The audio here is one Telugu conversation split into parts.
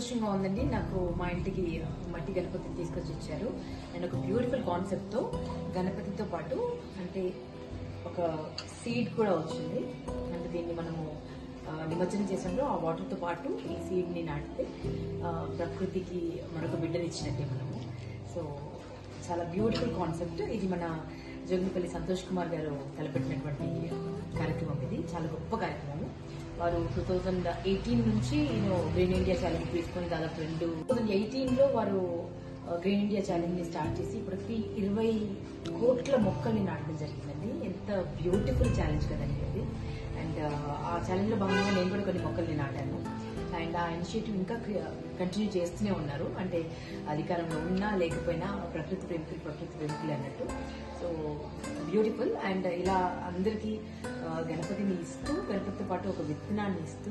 సంతోషంగా ఉందండి. నాకు మా ఇంటికి మట్టి గణపతిని తీసుకొచ్చి ఇచ్చారు. అండ్ ఒక బ్యూటిఫుల్ కాన్సెప్ట్ తో గణపతితో పాటు అంటే ఒక సీడ్ కూడా వచ్చింది. అంటే దీన్ని మనము నిమజ్జనం చేసినప్పుడు ఆ వాటర్ తో పాటు ఈ సీడ్ ని నాటితే ప్రకృతికి మరొక బిడ్డని ఇచ్చినట్టే మనము. సో చాలా బ్యూటిఫుల్ కాన్సెప్ట్. ఇది మన జోగినిపల్లి సంతోష్ కుమార్ గారు తలపెట్టినటువంటి కార్యక్రమం. ఇది చాలా గొప్ప కార్యక్రమం. వారు 2018 నుంచి గ్రీన్ ఇండియా ఛాలెంజ్ తీసుకుని దాదాపు 2018లో వారు గ్రీన్ ఇండియా ఛాలెంజ్ ని స్టార్ట్ చేసి ఇప్పటికి 20 కోట్ల మొక్కల్ని నాటడం జరిగిందండి. ఎంత బ్యూటిఫుల్ ఛాలెంజ్ కదండి అది. అండ్ ఆ ఛాలెంజ్ లో భాగంగా నేను కూడా కొన్ని మొక్కల్ని నాటాను. అండ్ ఆ ఇనిషియేటివ్ ఇంకా కంటిన్యూ చేస్తూనే ఉన్నారు. అంటే అధికారంలో ఉన్నా లేకపోయినా ప్రకృతి ప్రేమికులు అన్నట్టు. So beautiful. అండ్ ఇలా అందరికీ గణపతిని ఇస్తూ, గణపతితో పాటు ఒక విత్తనాన్ని ఇస్తూ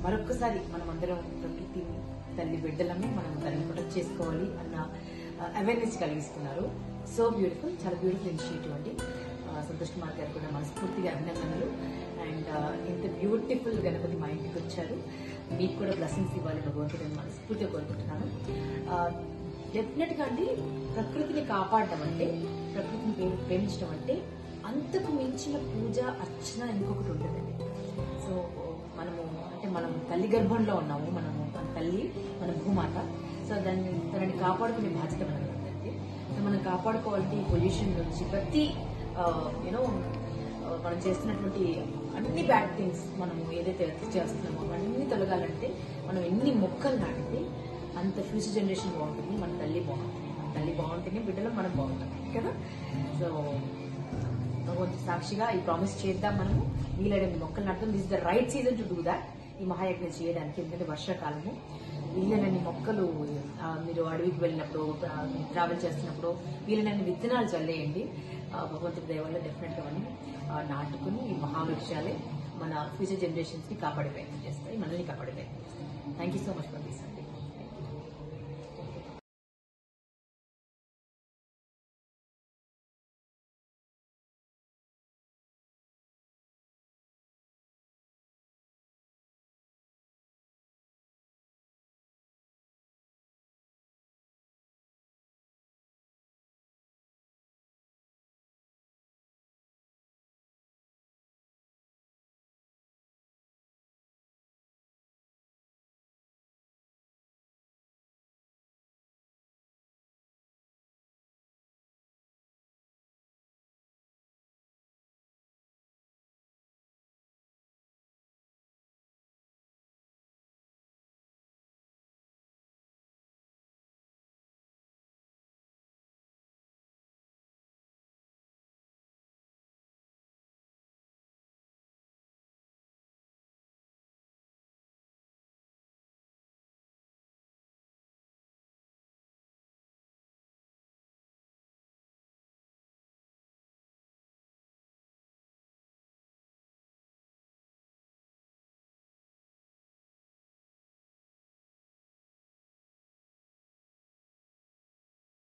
మరొక్కసారి మనం అందరం ప్రకృతి తల్లి బిడ్డలమే, మనం దాన్ని ప్రొటెక్ట్ చేసుకోవాలి అన్న అవేర్నెస్ కలిగిస్తున్నారు. సో బ్యూటిఫుల్, చాలా బ్యూటిఫుల్ ఇనిషియేటివ్ అండి. సంతోష్ కుమార్ గారు కూడా మనస్ఫూర్తిగా అభినందనలు. అండ్ ఇంత బ్యూటిఫుల్ గణపతి మా ఇంటికి వచ్చారు. మీకు కూడా బ్లెస్సింగ్స్ ఇవ్వాలి భగవంతుడిని మనస్ఫూర్తిగా కోరుకుంటున్నాను. డెఫినెట్ గా అండి, ప్రకృతిని కాపాడటం అంటే, ప్రకృతిని ప్రేమించడం అంటే అంతకు మించిన పూజ అర్చన ఇంకొకటి ఉంటుందండి. సో మనం తల్లి గర్భంలో ఉన్నాము. మనము మన తల్లి, మన భూమాత. సో తనని కాపాడుకునే బాధ్యత మనకి. సో మనం కాపాడుకోవాలంటే ఈ పొల్యూషన్ నుంచి ప్రతి మనం చేస్తున్నటువంటి అన్ని బ్యాడ్ థింగ్స్ మనం ఏదైతే చేస్తున్నామో అవన్నీ తొలగాలంటే మనం ఎన్ని మొక్కలు నాటితే అంత ఫ్యూచర్ జనరేషన్ బాగుంటుంది. మన తల్లి బాగుంటుంది. మన తల్లి బాగుంటేనే బిడ్డలో మనం బాగుంటాం కదా. సో భగవంతు సాక్షిగా ఈ ప్రామిస్ చేద్దాం. మనము వీలైన మొక్కలు నాటడం. This is the right season to do that. ఈ మహాయజ్ఞం చేయడానికి. ఎందుకంటే వర్షాకాలము. వీలైనన్ని మొక్కలు మీరు అడవికి వెళ్ళినప్పుడు, ట్రావెల్ చేస్తున్నప్పుడు వీలైనన్ని విత్తనాలు చల్లేయండి. భగవంతుడి దయ వల్ల డెఫినెట్ గా మనం నాటుకుని ఈ మహావృక్షాలే మన ఫ్యూచర్ జనరేషన్స్ ని కాపాడే ప్రయత్నం చేస్తాయి, మనల్ని కాపాడే ప్రయత్నం చేస్తాయి. Thank you so much for this.